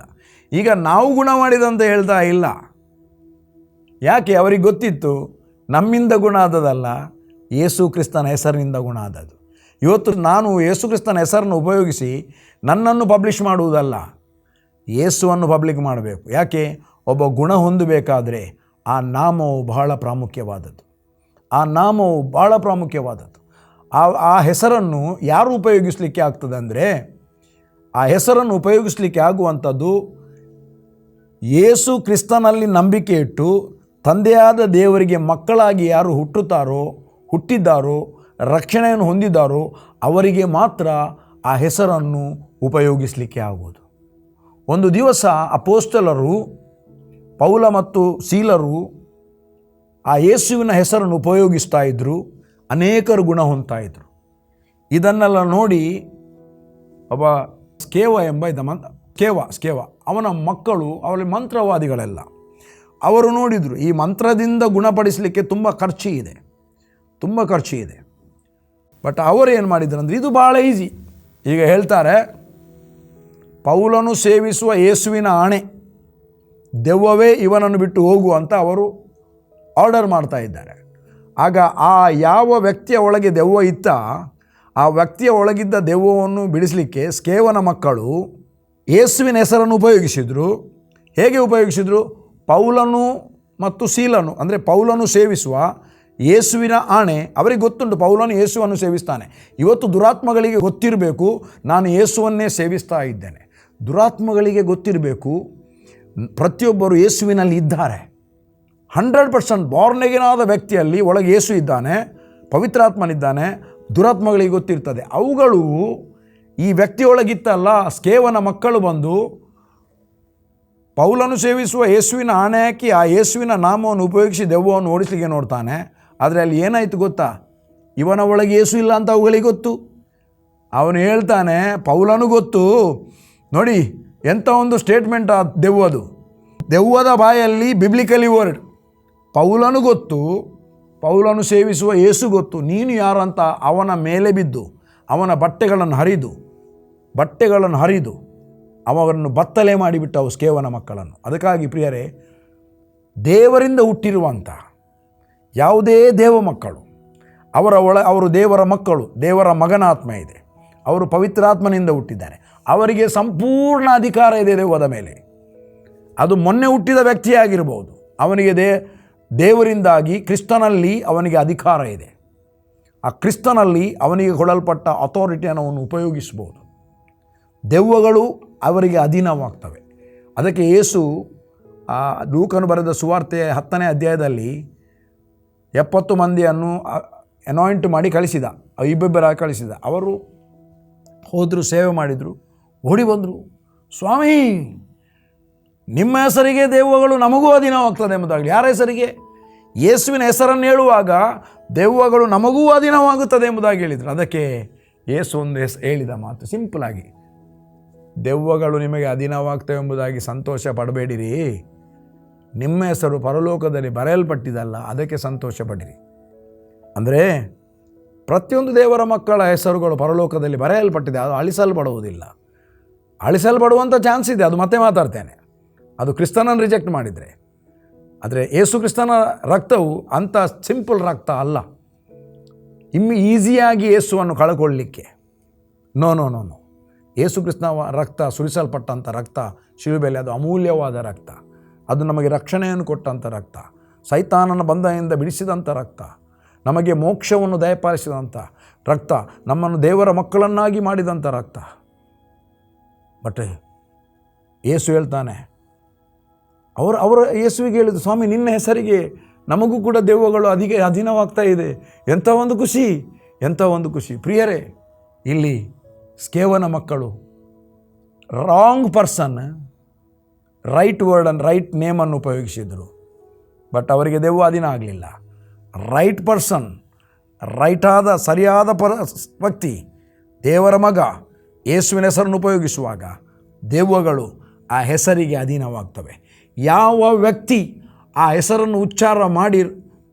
ಈಗ ನಾವು ಗುಣ ಮಾಡಿದಂತ ಹೇಳ್ತಾ ಇಲ್ಲ. ಯಾಕೆ? ಅವರಿಗೆ ಗೊತ್ತಿತ್ತು ನಮ್ಮಿಂದ ಗುಣ ಆದದಲ್ಲ, ಯೇಸು ಕ್ರಿಸ್ತನ ಹೆಸರಿನಿಂದ ಗುಣ ಆದದ್ದು. ಇವತ್ತು ನಾನು ಯೇಸು ಕ್ರಿಸ್ತನ ಹೆಸರನ್ನು ಉಪಯೋಗಿಸಿ ನನ್ನನ್ನು ಪಬ್ಲಿಷ್ ಮಾಡುವುದಲ್ಲ, ಯೇಸುವನ್ನು ಪಬ್ಲಿಕ್ ಮಾಡಬೇಕು. ಯಾಕೆ? ಒಬ್ಬ ಗುಣ ಹೊಂದಬೇಕಾದರೆ ಆ ನಾಮವು ಬಹಳ ಪ್ರಾಮುಖ್ಯವಾದದ್ದು. ಆ ಹೆಸರನ್ನು ಯಾರು ಉಪಯೋಗಿಸಲಿಕ್ಕೆ ಆಗ್ತದೆ ಅಂದರೆ, ಆ ಹೆಸರನ್ನು ಉಪಯೋಗಿಸಲಿಕ್ಕೆ ಆಗುವಂಥದ್ದು ಯೇಸು ಕ್ರಿಸ್ತನಲ್ಲಿ ನಂಬಿಕೆ ಇಟ್ಟು ತಂದೆಯಾದ ದೇವರಿಗೆ ಮಕ್ಕಳಾಗಿ ಯಾರು ಹುಟ್ಟಿದ್ದಾರೋ, ರಕ್ಷಣೆಯನ್ನು ಹೊಂದಿದ್ದಾರೋ ಅವರಿಗೆ ಮಾತ್ರ ಆ ಹೆಸರನ್ನು ಉಪಯೋಗಿಸಲಿಕ್ಕೆ ಆಗುವುದು. ಒಂದು ದಿವಸ ಅಪೊಸ್ತಲರು ಪೌಲ ಮತ್ತು ಸೀಲರು ಆ ಯೇಸುವಿನ ಹೆಸರನ್ನು ಉಪಯೋಗಿಸ್ತಾ ಇದ್ದರು, ಅನೇಕರು ಗುಣ ಹೊಂದ್ತಾ ಇದ್ದರು. ಇದನ್ನೆಲ್ಲ ನೋಡಿ ಒಬ್ಬ ಸ್ಕೇವ ಎಂಬ ಸ್ಕೇವ ಅವನ ಮಕ್ಕಳು ಅವರಲ್ಲಿ ಮಂತ್ರವಾದಿಗಳೆಲ್ಲ ಅವರು ನೋಡಿದರು ಈ ಮಂತ್ರದಿಂದ ಗುಣಪಡಿಸಲಿಕ್ಕೆ ತುಂಬ ಖರ್ಚು ಇದೆ. ಬಟ್ ಅವರು ಏನು ಮಾಡಿದ್ರು ಅಂದರೆ ಇದು ಭಾಳ ಈಸಿ. ಈಗ ಹೇಳ್ತಾರೆ, ಪೌಲನು ಸೇವಿಸುವ ಯೇಸುವಿನ ಆಣೆ, ದೆವ್ವವೇ ಇವನನ್ನು ಬಿಟ್ಟು ಹೋಗು ಅಂತ ಅವರು ಆರ್ಡರ್ ಮಾಡ್ತಾ ಇದ್ದಾರೆ. ಆಗ ಆ ಯಾವ ವ್ಯಕ್ತಿಯ ಒಳಗೆ ದೆವ್ವ ಇತ್ತ ಆ ವ್ಯಕ್ತಿಯ ಒಳಗಿದ್ದ ದೆವ್ವವನ್ನು ಬಿಡಿಸಲಿಕ್ಕೆ ಸ್ಕೇವನ ಮಕ್ಕಳು ಯೇಸುವಿನ ಹೆಸರನ್ನು ಉಪಯೋಗಿಸಿದರು. ಹೇಗೆ ಉಪಯೋಗಿಸಿದರು? ಪೌಲನು ಮತ್ತು ಸೀಲನು, ಅಂದರೆ ಪೌಲನು ಸೇವಿಸುವ ಯೇಸುವಿನ ಆಣೆ. ಅವರಿಗೆ ಗೊತ್ತುಂಟು ಪೌಲನು ಯೇಸುವನ್ನು ಸೇವಿಸ್ತಾನೆ. ಇವತ್ತು ದುರಾತ್ಮಗಳಿಗೆ ಗೊತ್ತಿರಬೇಕು ನಾನು ಯೇಸುವನ್ನೇ ಸೇವಿಸ್ತಾ ಇದ್ದೇನೆ. ದುರಾತ್ಮಗಳಿಗೆ ಗೊತ್ತಿರಬೇಕು ಪ್ರತಿಯೊಬ್ಬರು ಯೇಸುವಿನಲ್ಲಿ ಇದ್ದಾರೆ. 100% ಬಾರ್ನೆಗೇನಾದ ವ್ಯಕ್ತಿಯಲ್ಲಿ ಒಳಗೆ ಯೇಸು ಇದ್ದಾನೆ, ಪವಿತ್ರಾತ್ಮನಿದ್ದಾನೆ. ದುರಾತ್ಮಗಳಿಗೆ ಗೊತ್ತಿರ್ತದೆ. ಅವುಗಳು ಈ ವ್ಯಕ್ತಿಯೊಳಗಿತ್ತಲ್ಲ, ಸ್ಕೇವನ ಮಕ್ಕಳು ಬಂದು ಪೌಲನು ಸೇವಿಸುವ ಯೇಸುವಿನ ಆಣೆ ಹಾಕಿ ಆ ಯೇಸುವಿನ ನಾಮವನ್ನು ಉಪಯೋಗಿಸಿ ದೆವ್ವವನ್ನು ಓಡಿಸಲಿಕ್ಕೆ ನೋಡ್ತಾನೆ. ಆದರೆ ಅಲ್ಲಿ ಏನಾಯಿತು ಗೊತ್ತಾ? ಇವನ ಒಳಗೆ ಯೇಸು ಇಲ್ಲ ಅಂತ ಅವುಗಳಿಗೆ ಗೊತ್ತು. ಅವನು ಹೇಳ್ತಾನೆ, ಪೌಲನು ಗೊತ್ತು ನೋಡಿ ಎಂಥ ಒಂದು ಸ್ಟೇಟ್ಮೆಂಟ್ ಆ ದೆವ್ವದ ಬಾಯಲ್ಲಿ ಬಿಬ್ಲಿಕಲಿ ವರ್ಡ್. ಪೌಲನು ಗೊತ್ತು, ಪೌಲನು ಸೇವಿಸುವ ಯೇಸು ಗೊತ್ತು, ನೀನು ಯಾರಂತ ಅವನ ಮೇಲೆ ಬಿದ್ದು ಅವನ ಬಟ್ಟೆಗಳನ್ನು ಹರಿದು ಅವರನ್ನು ಬತ್ತಲೆ ಮಾಡಿಬಿಟ್ಟವು ಸ್ಕೇವನ ಮಕ್ಕಳನ್ನು. ಅದಕ್ಕಾಗಿ ಪ್ರಿಯರೇ, ದೇವರಿಂದ ಹುಟ್ಟಿರುವಂಥ ಯಾವುದೇ ದೇವ ಮಕ್ಕಳು ಅವರು ದೇವರ ಮಕ್ಕಳು, ದೇವರ ಮಗನಾತ್ಮ ಇದೆ, ಅವರು ಪವಿತ್ರಾತ್ಮನಿಂದ ಹುಟ್ಟಿದ್ದಾರೆ. ಅವರಿಗೆ ಸಂಪೂರ್ಣ ಅಧಿಕಾರ ಇದೆ ದೆವ್ವದ ಮೇಲೆ. ಅದು ಮೊನ್ನೆ ಹುಟ್ಟಿದ ವ್ಯಕ್ತಿಯೇ ಆಗಿರ್ಬೋದು, ಅವನಿಗೆ ದೇವರಿಂದಾಗಿ ಕ್ರಿಸ್ತನಲ್ಲಿ ಅವನಿಗೆ ಅಧಿಕಾರ ಇದೆ. ಆ ಕ್ರಿಸ್ತನಲ್ಲಿ ಅವನಿಗೆ ಕೊಡಲ್ಪಟ್ಟ ಅಥಾರಿಟಿಯನ್ನು ಅವನು ಉಪಯೋಗಿಸ್ಬೋದು. ದೆವ್ವಗಳು ಅವರಿಗೆ ಅಧೀನವಾಗ್ತವೆ. ಅದಕ್ಕೆ ಯೇಸು ಲೂಕನು ಬರೆದ ಸುವಾರ್ತೆಯ 10ನೇ ಅಧ್ಯಾಯದಲ್ಲಿ 70 ಮಂದಿಯನ್ನು ಅನಾಯಿಂಟ್ ಮಾಡಿ ಕಳಿಸಿದ, ಇಬ್ಬರಾಗಿ ಕಳಿಸಿದ. ಅವರು ಹೋದರು, ಸೇವೆ ಮಾಡಿದರು, ಓಡಿ ಬಂದರು, ಸ್ವಾಮಿ ನಿಮ್ಮ ಹೆಸರಿಗೆ ದೆವ್ವಗಳು ನಮಗೂ ಅಧೀನವಾಗ್ತದೆ ಎಂಬುದಾಗಲಿ. ಯಾರ ಹೆಸರಿಗೆ? ಯೇಸುವಿನ ಹೆಸರನ್ನು ಹೇಳುವಾಗ ದೆವ್ವಗಳು ನಮಗೂ ಅಧೀನವಾಗುತ್ತದೆ ಎಂಬುದಾಗಿ ಹೇಳಿದರು. ಅದಕ್ಕೆ ಯೇಸು ಒಂದು ಹೇಳಿದ ಮಾತು ಸಿಂಪಲ್ ಆಗಿ, ದೆವ್ವಗಳು ನಿಮಗೆ ಅಧೀನವಾಗ್ತವೆ ಎಂಬುದಾಗಿ ಸಂತೋಷ ಪಡಬೇಡಿರಿ, ನಿಮ್ಮ ಹೆಸರು ಪರಲೋಕದಲ್ಲಿ ಬರೆಯಲ್ಪಟ್ಟಿದ್ದಲ್ಲ, ಅದಕ್ಕೆ ಸಂತೋಷ ಪಡಿರಿ. ಅಂದರೆ ಪ್ರತಿಯೊಂದು ದೇವರ ಮಕ್ಕಳ ಹೆಸರುಗಳು ಪರಲೋಕದಲ್ಲಿ ಬರೆಯಲ್ಪಟ್ಟಿದೆ, ಅದು ಅಳಿಸಲ್ಪಡುವುದಿಲ್ಲ. ಅಳಿಸಲ್ಪಡುವಂಥ ಚಾನ್ಸ್ ಇದೆ, ಅದು ಮತ್ತೆ ಮಾತಾಡ್ತೇನೆ. ಅದು ಕ್ರಿಸ್ತನನ್ನು ರಿಜೆಕ್ಟ್ ಮಾಡಿದರೆ. ಆದರೆ ಯೇಸು ಕ್ರಿಸ್ತನ ರಕ್ತವು ಅಂಥ ಸಿಂಪಲ್ ರಕ್ತ ಅಲ್ಲ, ಈಸಿಯಾಗಿ ಯೇಸುವನ್ನು ಕಳ್ಕೊಳ್ಳಿಕ್ಕೆ. ನೋ. ಯೇಸು ಕ್ರಿಸ್ತನ ರಕ್ತ, ಸುರಿಸಲ್ಪಟ್ಟಂಥ ರಕ್ತ ಶಿಲುಬೆಯಲ್ಲಿ, ಅದು ಅಮೂಲ್ಯವಾದ ರಕ್ತ. ಅದು ನಮಗೆ ರಕ್ಷಣೆಯನ್ನು ಕೊಟ್ಟಂಥ ರಕ್ತ, ಸೈತಾನನ ಬಂಧನದಿಂದ ಬಿಡಿಸಿದಂಥ ರಕ್ತ, ನಮಗೆ ಮೋಕ್ಷವನ್ನು ದಯಪಾಲಿಸಿದಂಥ ರಕ್ತ, ನಮ್ಮನ್ನು ದೇವರ ಮಕ್ಕಳನ್ನಾಗಿ ಮಾಡಿದಂಥ ರಕ್ತ. ಬಟ್ ಯೇಸು ಹೇಳ್ತಾನೆ, ಅವರು ಯೇಸುವಿಗೆ ಹೇಳಿದ್ರು, ಸ್ವಾಮಿ ನಿನ್ನ ಹೆಸರಿಗೆ ನಮಗೂ ಕೂಡ ದೆವ್ವಗಳು ಅಧೀನವಾಗ್ತಾ ಇದೆ. ಎಂಥ ಒಂದು ಖುಷಿ ಪ್ರಿಯರೇ. ಇಲ್ಲಿ ಸ್ಕೇವನ ಮಕ್ಕಳು wrong person right word and right ನೇಮನ್ನು ಉಪಯೋಗಿಸಿದರು, ಬಟ್ ಅವರಿಗೆ ದೆವ್ವ ಅಧೀನ ಆಗಲಿಲ್ಲ. ರೈಟ್ ಪರ್ಸನ್, ರೈಟಾದ ಸರಿಯಾದ ವ್ಯಕ್ತಿ, ದೇವರ ಮಗ ಯೇಸುವಿನ ಹೆಸರನ್ನು ಉಪಯೋಗಿಸುವಾಗ ದೆವ್ವಗಳು ಆ ಹೆಸರಿಗೆ ಅಧೀನವಾಗ್ತವೆ. ಯಾವ ವ್ಯಕ್ತಿ ಆ ಹೆಸರನ್ನು ಉಚ್ಚಾರ ಮಾಡಿ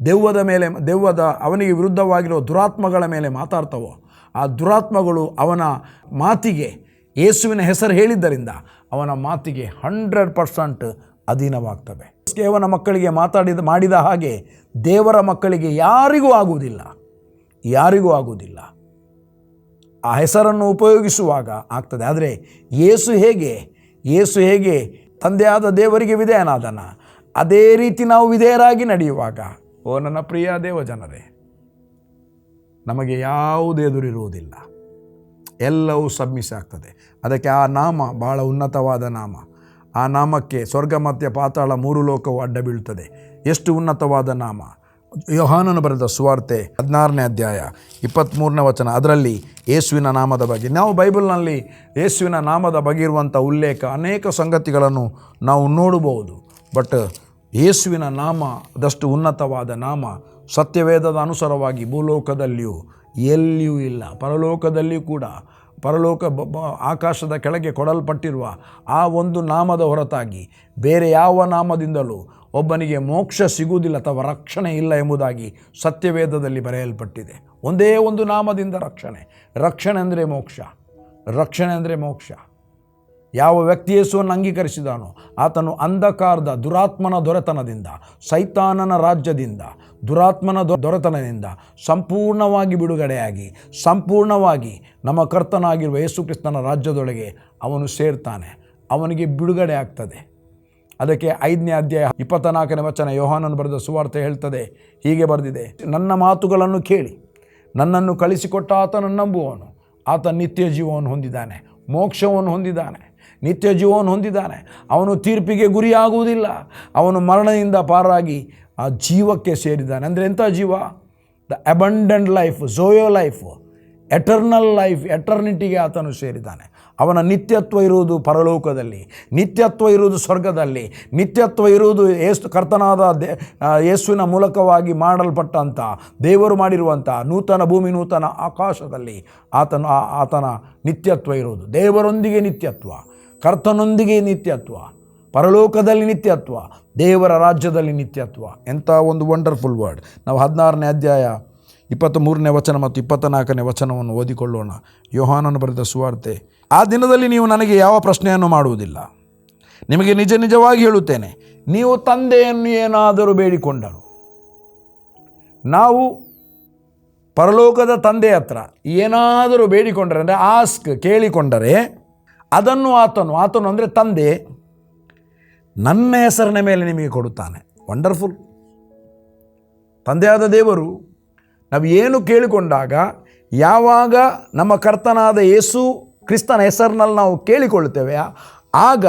ದೆವ್ವದ ಅವನಿಗೆ ವಿರುದ್ಧವಾಗಿರೋ ದುರಾತ್ಮಗಳ ಮೇಲೆ ಮಾತಾಡ್ತವೋ, ಆ ದುರಾತ್ಮಗಳು ಅವನ ಮಾತಿಗೆ ಯೇಸುವಿನ ಹೆಸರು ಹೇಳಿದ್ದರಿಂದ ಅವನ ಮಾತಿಗೆ 100% ಅಧೀನವಾಗ್ತವೆ. ಕೇವಲ ಮಕ್ಕಳಿಗೆ ಮಾಡಿದ ಹಾಗೆ ದೇವರ ಮಕ್ಕಳಿಗೆ ಯಾರಿಗೂ ಆಗುವುದಿಲ್ಲ. ಆ ಹೆಸರನ್ನು ಉಪಯೋಗಿಸುವಾಗ ಆಗ್ತದೆ. ಆದರೆ ಯೇಸು ಹೇಗೆ ತಂದೆಯಾದ ದೇವರಿಗೆ ವಿಧೇಯನಾದನ, ಅದೇ ರೀತಿ ನಾವು ವಿಧೇಯರಾಗಿ ನಡೆಯುವಾಗ, ಓ ನನ್ನ ಪ್ರಿಯ ದೇವ ಜನರೇ, ನಮಗೆ ಯಾವುದೇ ಎದುರಿರುವುದಿಲ್ಲ, ಎಲ್ಲವೂ ಸಬ್ಮಿಸ್ ಆಗ್ತದೆ. ಅದಕ್ಕೆ ಆ ನಾಮ ಭಾಳ ಉನ್ನತವಾದ ನಾಮ. ಆ ನಾಮಕ್ಕೆ ಸ್ವರ್ಗ ಮಧ್ಯ ಪಾತಾಳ 3 ಲೋಕವು ಅಡ್ಡ ಬೀಳ್ತದೆ. ಎಷ್ಟು ಉನ್ನತವಾದ ನಾಮ! ಯೋಹಾನನು ಬರೆದ ಸುವಾರ್ತೆ 16ನೇ ಅಧ್ಯಾಯ 23ನೇ ವಚನ, ಅದರಲ್ಲಿ ಯೇಸುವಿನ ನಾಮದ ಬಗ್ಗೆ, ನಾವು ಬೈಬಲ್ನಲ್ಲಿ ಯೇಸುವಿನ ನಾಮದ ಬಗ್ಗೆ ಇರುವಂಥ ಉಲ್ಲೇಖ ಅನೇಕ ಸಂಗತಿಗಳನ್ನು ನಾವು ನೋಡಬಹುದು. ಬಟ್ ಯೇಸುವಿನ ನಾಮ ಅದಷ್ಟು ಉನ್ನತವಾದ ನಾಮ, ಸತ್ಯವೇದದ ಅನುಸಾರವಾಗಿ ಭೂಲೋಕದಲ್ಲಿಯೂ ಎಲ್ಲಿಯೂ ಇಲ್ಲ, ಪರಲೋಕದಲ್ಲಿಯೂ ಕೂಡ, ಆಕಾಶದ ಕೆಳಗೆ ಕೊಡಲ್ಪಟ್ಟಿರುವ ಆ ಒಂದು ನಾಮದ ಹೊರತಾಗಿ ಬೇರೆ ಯಾವ ನಾಮದಿಂದಲೂ ಒಬ್ಬನಿಗೆ ಮೋಕ್ಷ ಸಿಗುವುದಿಲ್ಲ ಅಥವಾ ರಕ್ಷಣೆ ಇಲ್ಲ ಎಂಬುದಾಗಿ ಸತ್ಯವೇದದಲ್ಲಿ ಬರೆಯಲ್ಪಟ್ಟಿದೆ. ಒಂದೇ ಒಂದು ನಾಮದಿಂದ ರಕ್ಷಣೆ ಅಂದರೆ ಮೋಕ್ಷ. ರಕ್ಷಣೆ ಅಂದರೆ ಮೋಕ್ಷ. ಯಾವ ವ್ಯಕ್ತಿ ಯೇಸುವನ್ನು ಅಂಗೀಕರಿಸಿದಾನೋ ಆತನು ಅಂಧಕಾರದ ದುರಾತ್ಮನ ದೊರೆತನದಿಂದ, ಸೈತಾನನ ರಾಜ್ಯದಿಂದ, ದುರಾತ್ಮನ ದೊರೆತನದಿಂದ ಸಂಪೂರ್ಣವಾಗಿ ಬಿಡುಗಡೆಯಾಗಿ ಸಂಪೂರ್ಣವಾಗಿ ನಮ್ಮ ಕರ್ತನಾಗಿರುವ ಯೇಸು ಕ್ರಿಸ್ತನ ರಾಜ್ಯದೊಳಗೆ ಅವನು ಸೇರ್ತಾನೆ. ಅವನಿಗೆ ಬಿಡುಗಡೆ ಆಗ್ತದೆ. ಅದಕ್ಕೆ 5ನೇ ಅಧ್ಯಾಯ 24ನೇ ವಚನ ಯೋಹಾನನು ಬರೆದ ಸುವಾರ್ತೆ ಹೇಳ್ತದೆ, ಹೀಗೆ ಬರೆದಿದೆ, ನನ್ನ ಮಾತುಗಳನ್ನು ಕೇಳಿ ನನ್ನನ್ನು ಕಳಿಸಿಕೊಟ್ಟ ಆತನನ್ನು ನಂಬುವವನು ಆತ ನಿತ್ಯ ಜೀವವನ್ನು ಹೊಂದಿದ್ದಾನೆ, ಮೋಕ್ಷವನ್ನು ಹೊಂದಿದ್ದಾನೆ, ನಿತ್ಯ ಜೀವವನ್ನು ಹೊಂದಿದ್ದಾನೆ. ಅವನು ತೀರ್ಪಿಗೆ ಗುರಿಯಾಗುವುದಿಲ್ಲ. ಅವನು ಮರಣದಿಂದ ಪಾರಾಗಿ ಆ ಜೀವಕ್ಕೆ ಸೇರಿದ್ದಾನೆ. ಅಂದರೆ ಎಂಥ ಜೀವ? ದ ಅಬಂಡೆಂಟ್ ಲೈಫ್, ಝೋಯೋ ಲೈಫ್, ಎಟರ್ನಲ್ ಲೈಫ್, ಎಟರ್ನಿಟಿಗೆ ಆತನು ಸೇರಿದ್ದಾನೆ. ಅವನ ನಿತ್ಯತ್ವ ಇರುವುದು ಪರಲೋಕದಲ್ಲಿ, ನಿತ್ಯತ್ವ ಇರುವುದು ಸ್ವರ್ಗದಲ್ಲಿ, ನಿತ್ಯತ್ವ ಇರುವುದು ಕರ್ತನಾದ ಯೇಸುವಿನ ಮೂಲಕವಾಗಿ ಮಾಡಲ್ಪಟ್ಟಂಥ, ದೇವರು ಮಾಡಿರುವಂಥ ನೂತನ ಭೂಮಿ ನೂತನ ಆಕಾಶದಲ್ಲಿ ಆತನ ನಿತ್ಯತ್ವ ಇರುವುದು. ದೇವರೊಂದಿಗೆ ನಿತ್ಯತ್ವ, ಕರ್ತನೊಂದಿಗೆ ನಿತ್ಯತ್ವ, ಪರಲೋಕದಲ್ಲಿ ನಿತ್ಯತ್ವ, ದೇವರ ರಾಜ್ಯದಲ್ಲಿ ನಿತ್ಯತ್ವ. ಎಂಥ ಒಂದು ವಂಡರ್ಫುಲ್ ವರ್ಡ್. ನಾವು 16ನೇ ಅಧ್ಯಾಯ 23ನೇ ವಚನ ಮತ್ತು 24ನೇ ವಚನವನ್ನು ಓದಿಕೊಳ್ಳೋಣ. ಯೋಹಾನನು ಬರೆದ ಸುವಾರ್ತೆ, ಆ ದಿನದಲ್ಲಿ ನೀವು ನನಗೆ ಯಾವ ಪ್ರಶ್ನೆಯನ್ನು ಮಾಡುವುದಿಲ್ಲ. ನಿಮಗೆ ನಿಜ ನಿಜವಾಗಿ ಹೇಳುತ್ತೇನೆ, ನೀವು ತಂದೆಯನ್ನು ಏನಾದರೂ ಬೇಡಿಕೊಂಡರು, ನಾವು ಪರಲೋಕದ ತಂದೆ ಹತ್ರ ಏನಾದರೂ ಬೇಡಿಕೊಂಡರೆ, ಅಂದರೆ ಆಸ್ಕ್, ಕೇಳಿಕೊಂಡರೆ, ಅದನ್ನು ಆತನು ಅಂದರೆ ತಂದೆ ನನ್ನ ಹೆಸರಿನ ಮೇಲೆ ನಿಮಗೆ ಕೊಡುತ್ತಾನೆ. ವಂಡರ್ಫುಲ್. ತಂದೆಯಾದ ದೇವರು ನಾವು ಏನು ಕೇಳಿಕೊಂಡಾಗ, ಯಾವಾಗ ನಮ್ಮ ಕರ್ತನಾದ ಯೇಸು ಕ್ರಿಸ್ತನ ಹೆಸರಿನಲ್ಲಿ ನಾವು ಕೇಳಿಕೊಳ್ಳುತ್ತೇವೆ, ಆಗ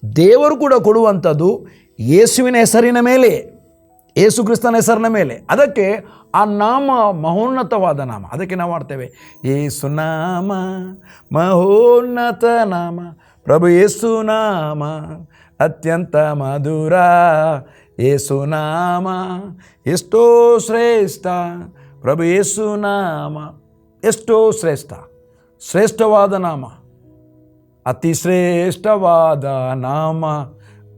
ದೇವರು ಕೂಡ ಕೊಡುವಂಥದ್ದು ಯೇಸುವಿನ ಹೆಸರಿನ ಮೇಲೆ, ಯೇಸು ಕ್ರಿಸ್ತನ ಹೆಸರಿನ ಮೇಲೆ. ಅದಕ್ಕೆ ಆ ನಾಮ ಮಹೋನ್ನತವಾದ ನಾಮ. ಅದಕ್ಕೆ ನಾವು ಮಾಡ್ತೇವೆ, ಯೇಸು ನಾಮ ಮಹೋನ್ನತ ನಾಮ, ಪ್ರಭು ಯೇಸು ನಾಮ ಅತ್ಯಂತ ಮಧುರ, ಯೇಸು ನಾಮ ಎಷ್ಟೋ ಶ್ರೇಷ್ಠ, ಪ್ರಭು ಯೇಸು ನಾಮ ಎಷ್ಟೋ ಶ್ರೇಷ್ಠ. ಶ್ರೇಷ್ಠವಾದ ನಾಮ, ಅತಿ ಶ್ರೇಷ್ಠವಾದ ನಾಮ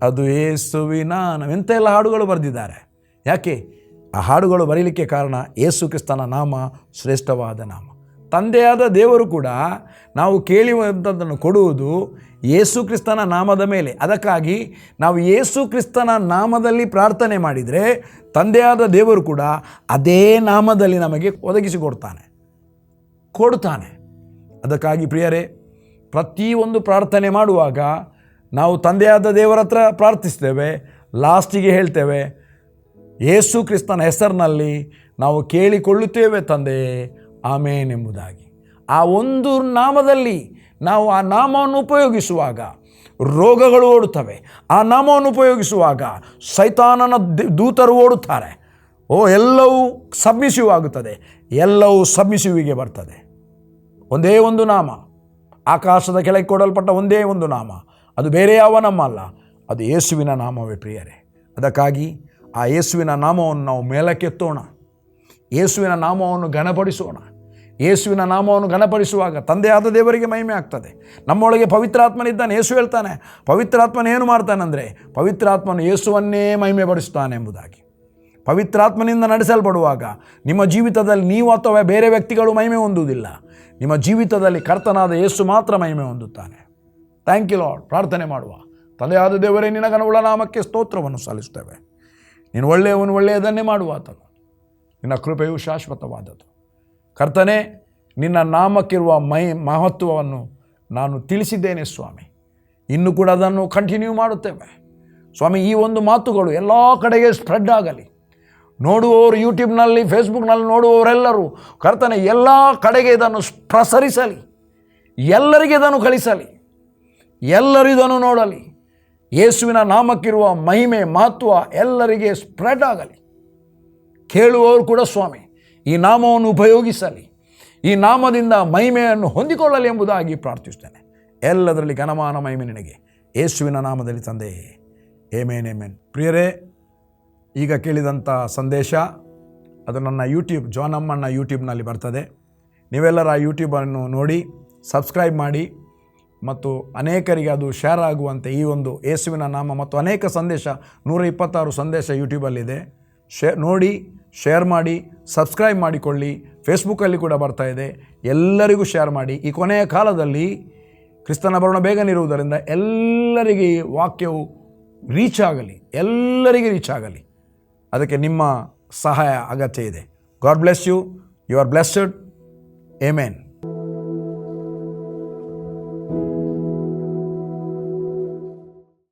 ಅದು ಯೇಸುವಿನ ನಾಮ. ಎಂತೆಲ್ಲ ಹಾಡುಗಳು ಬರೆದಿದ್ದಾರೆ. ಯಾಕೆ ಆ ಹಾಡುಗಳು ಬರೀಲಿಕ್ಕೆ ಕಾರಣ? ಯೇಸು ಕ್ರಿಸ್ತನ ನಾಮ ಶ್ರೇಷ್ಠವಾದ ನಾಮ. ತಂದೆಯಾದ ದೇವರು ಕೂಡ ನಾವು ಕೇಳುವಂಥದ್ದನ್ನು ಕೊಡುವುದು ಯೇಸು ಕ್ರಿಸ್ತನ ನಾಮದ ಮೇಲೆ. ಅದಕ್ಕಾಗಿ ನಾವು ಯೇಸು ಕ್ರಿಸ್ತನ ನಾಮದಲ್ಲಿ ಪ್ರಾರ್ಥನೆ ಮಾಡಿದರೆ ತಂದೆಯಾದ ದೇವರು ಕೂಡ ಅದೇ ನಾಮದಲ್ಲಿ ನಮಗೆ ಒದಗಿಸಿಕೊಡ್ತಾನೆ, ಕೊಡ್ತಾನೆ. ಅದಕ್ಕಾಗಿ ಪ್ರಿಯರೇ, ಪ್ರತಿಯೊಂದು ಪ್ರಾರ್ಥನೆ ಮಾಡುವಾಗ ನಾವು ತಂದೆಯಾದ ದೇವರ ಹತ್ರ ಪ್ರಾರ್ಥಿಸ್ತೇವೆ, ಲಾಸ್ಟಿಗೆ ಹೇಳ್ತೇವೆ, ಯೇಸು ಕ್ರಿಸ್ತನ ಹೆಸರಿನಲ್ಲಿ ನಾವು ಕೇಳಿಕೊಳ್ಳುತ್ತೇವೆ ತಂದೆಯೇ, ಆಮೇನ್ ಎಂಬುದಾಗಿ. ಆ ಒಂದು ನಾಮದಲ್ಲಿ ನಾವು ಆ ನಾಮವನ್ನು ಉಪಯೋಗಿಸುವಾಗ ರೋಗಗಳು ಓಡುತ್ತವೆ. ಆ ನಾಮವನ್ನು ಉಪಯೋಗಿಸುವಾಗ ಸೈತಾನನ ದೂತರು ಓಡುತ್ತಾರೆ. ಎಲ್ಲವೂ ಸಬ್ಮಿಸಿವ್ ಆಗುತ್ತದೆ, ಎಲ್ಲವೂ ಸಬ್ಮಿಸಿವಿಗೆ ಬರ್ತದೆ. ಒಂದೇ ಒಂದು ನಾಮ, ಆಕಾಶದ ಕೆಳಗೆ ಕೊಡಲ್ಪಟ್ಟ ಒಂದೇ ಒಂದು ನಾಮ, ಅದು ಬೇರೆ ಯಾವ ನಾಮ ಅಲ್ಲ, ಅದು ಯೇಸುವಿನ ನಾಮವೇ ಪ್ರಿಯರೇ. ಅದಕ್ಕಾಗಿ ಆ ಯೇಸುವಿನ ನಾಮವನ್ನು ನಾವು ಮೇಲಕ್ಕೆತ್ತೋಣ, ಯೇಸುವಿನ ನಾಮವನ್ನು ಘನಪಡಿಸೋಣ. ಯೇಸುವಿನ ನಾಮವನ್ನು ಘನಪಡಿಸುವಾಗ ತಂದೆಯಾದ ದೇವರಿಗೆ ಮಹಿಮೆ ಆಗ್ತದೆ. ನಮ್ಮೊಳಗೆ ಪವಿತ್ರಾತ್ಮನಿದ್ದಾನೆ. ಯೇಸು ಹೇಳ್ತಾನೆ, ಪವಿತ್ರಾತ್ಮನ ಏನು ಮಾಡ್ತಾನೆಂದರೆ, ಪವಿತ್ರಾತ್ಮನು ಯೇಸುವನ್ನೇ ಮಹಿಮೆ ಪಡಿಸ್ತಾನೆ ಎಂಬುದಾಗಿ. ಪವಿತ್ರಾತ್ಮನಿಂದ ನಡೆಸಲ್ಪಡುವಾಗ ನಿಮ್ಮ ಜೀವಿತದಲ್ಲಿ ನೀವು ಅಥವಾ ಬೇರೆ ವ್ಯಕ್ತಿಗಳು ಮಹಿಮೆ ಹೊಂದುವುದಿಲ್ಲ. ನಿಮ್ಮ ಜೀವಿತದಲ್ಲಿ ಕರ್ತನಾದ ಯೇಸು ಮಾತ್ರ ಮಹಿಮೆ ಹೊಂದುತ್ತಾನೆ. Thank you lord. ಪ್ರಾರ್ಥನೆ ಮಾಡುವ. ತಂದೆಯಾದ ದೇವರೇ, ನಿನ್ನ ಘನವುಳ್ಳ ನಾಮಕ್ಕೆ ಸ್ತೋತ್ರವನ್ನು ಸಲ್ಲಿಸ್ತೇವೆ. ನೀನು ಒಳ್ಳೆಯವನು, ಒಳ್ಳೆಯದನ್ನೇ ಮಾಡುವ ಆತನು. ನಿನ್ನ ಕೃಪೆಯು ಶಾಶ್ವತವಾದದ್ದು. ಕರ್ತನೇ, ನಿನ್ನ ನಾಮಕ್ಕಿರುವ ಮಹತ್ವವನ್ನು ನಾನು ತಿಳಿಸಿದ್ದೇನೆ ಸ್ವಾಮಿ. ಇನ್ನೂ ಕೂಡ ಅದನ್ನು ಕಂಟಿನ್ಯೂ ಮಾಡುತ್ತೇವೆ ಸ್ವಾಮಿ. ಈ ಒಂದು ಮಾತುಗಳು ಎಲ್ಲ ಕಡೆಗೆ ಸ್ಪ್ರೆಡ್ ಆಗಲಿ. ನೋಡುವವರು ಯೂಟ್ಯೂಬ್ನಲ್ಲಿ, ಫೇಸ್ಬುಕ್ನಲ್ಲಿ ನೋಡುವವರೆಲ್ಲರೂ ಕರ್ತನೆ ಎಲ್ಲ ಕಡೆಗೆ ಇದನ್ನು ಪ್ರಸರಿಸಲಿ, ಎಲ್ಲರಿಗೆ ಇದನ್ನು ಕಳಿಸಲಿ, ಎಲ್ಲರೂ ಇದನ್ನು ನೋಡಲಿ. ಯೇಸುವಿನ ನಾಮಕ್ಕಿರುವ ಮಹಿಮೆ, ಮಹತ್ವ ಎಲ್ಲರಿಗೆ ಸ್ಪ್ರೆಡ್ ಆಗಲಿ. ಕೇಳುವವರು ಕೂಡ ಸ್ವಾಮಿ ಈ ನಾಮವನ್ನು ಉಪಯೋಗಿಸಲಿ, ಈ ನಾಮದಿಂದ ಮಹಿಮೆಯನ್ನು ಹೊಂದಿಕೊಳ್ಳಲಿ ಎಂಬುದಾಗಿ ಪ್ರಾರ್ಥಿಸ್ತೇನೆ. ಎಲ್ಲದರಲ್ಲಿ ಘನಮಾನ ಮಹಿಮೆ ನಿನಗೆ, ಯೇಸುವಿನ ನಾಮದಲ್ಲಿ ತಂದೆ, ಆಮೆನ್ ಆಮೆನ್. ಪ್ರಿಯರೇ, ಈಗ ಕೇಳಿದಂಥ ಸಂದೇಶ ಅದು ನನ್ನ ಯೂಟ್ಯೂಬ್ ಜಾನಮ್ಮಣ್ಣ ಯೂಟ್ಯೂಬ್ನಲ್ಲಿ ಬರ್ತದೆ. ನೀವೆಲ್ಲರ ಯೂಟ್ಯೂಬನ್ನು ನೋಡಿ ಸಬ್ಸ್ಕ್ರೈಬ್ ಮಾಡಿ ಮತ್ತು ಅನೇಕರಿಗೆ ಅದು ಶೇರ್ ಆಗುವಂತೆ ಈ ಒಂದು ಯೇಸುವಿನ ನಾಮ ಮತ್ತು ಅನೇಕ ಸಂದೇಶ 126 ಸಂದೇಶ ಯೂಟ್ಯೂಬಲ್ಲಿದೆ. ನೋಡಿ, ಶೇರ್ ಮಾಡಿ, ಸಬ್ಸ್ಕ್ರೈಬ್ ಮಾಡಿಕೊಳ್ಳಿ. ಫೇಸ್ಬುಕ್ಕಲ್ಲಿ ಕೂಡ ಬರ್ತಾ ಇದೆ, ಎಲ್ಲರಿಗೂ ಶೇರ್ ಮಾಡಿ. ಈ ಕೊನೆಯ ಕಾಲದಲ್ಲಿ ಕ್ರಿಸ್ತನ ಬರೋಣ ಬೇಗನಿರುವುದರಿಂದ ಎಲ್ಲರಿಗೆ ಈ ವಾಕ್ಯವು ರೀಚ್ ಆಗಲಿ, ಎಲ್ಲರಿಗೆ ರೀಚ್ ಆಗಲಿ. ಅದಕ್ಕೆ ನಿಮ್ಮ ಸಹಾಯ ಅಗತ್ಯ ಇದೆ. God bless you. You are blessed. Amen.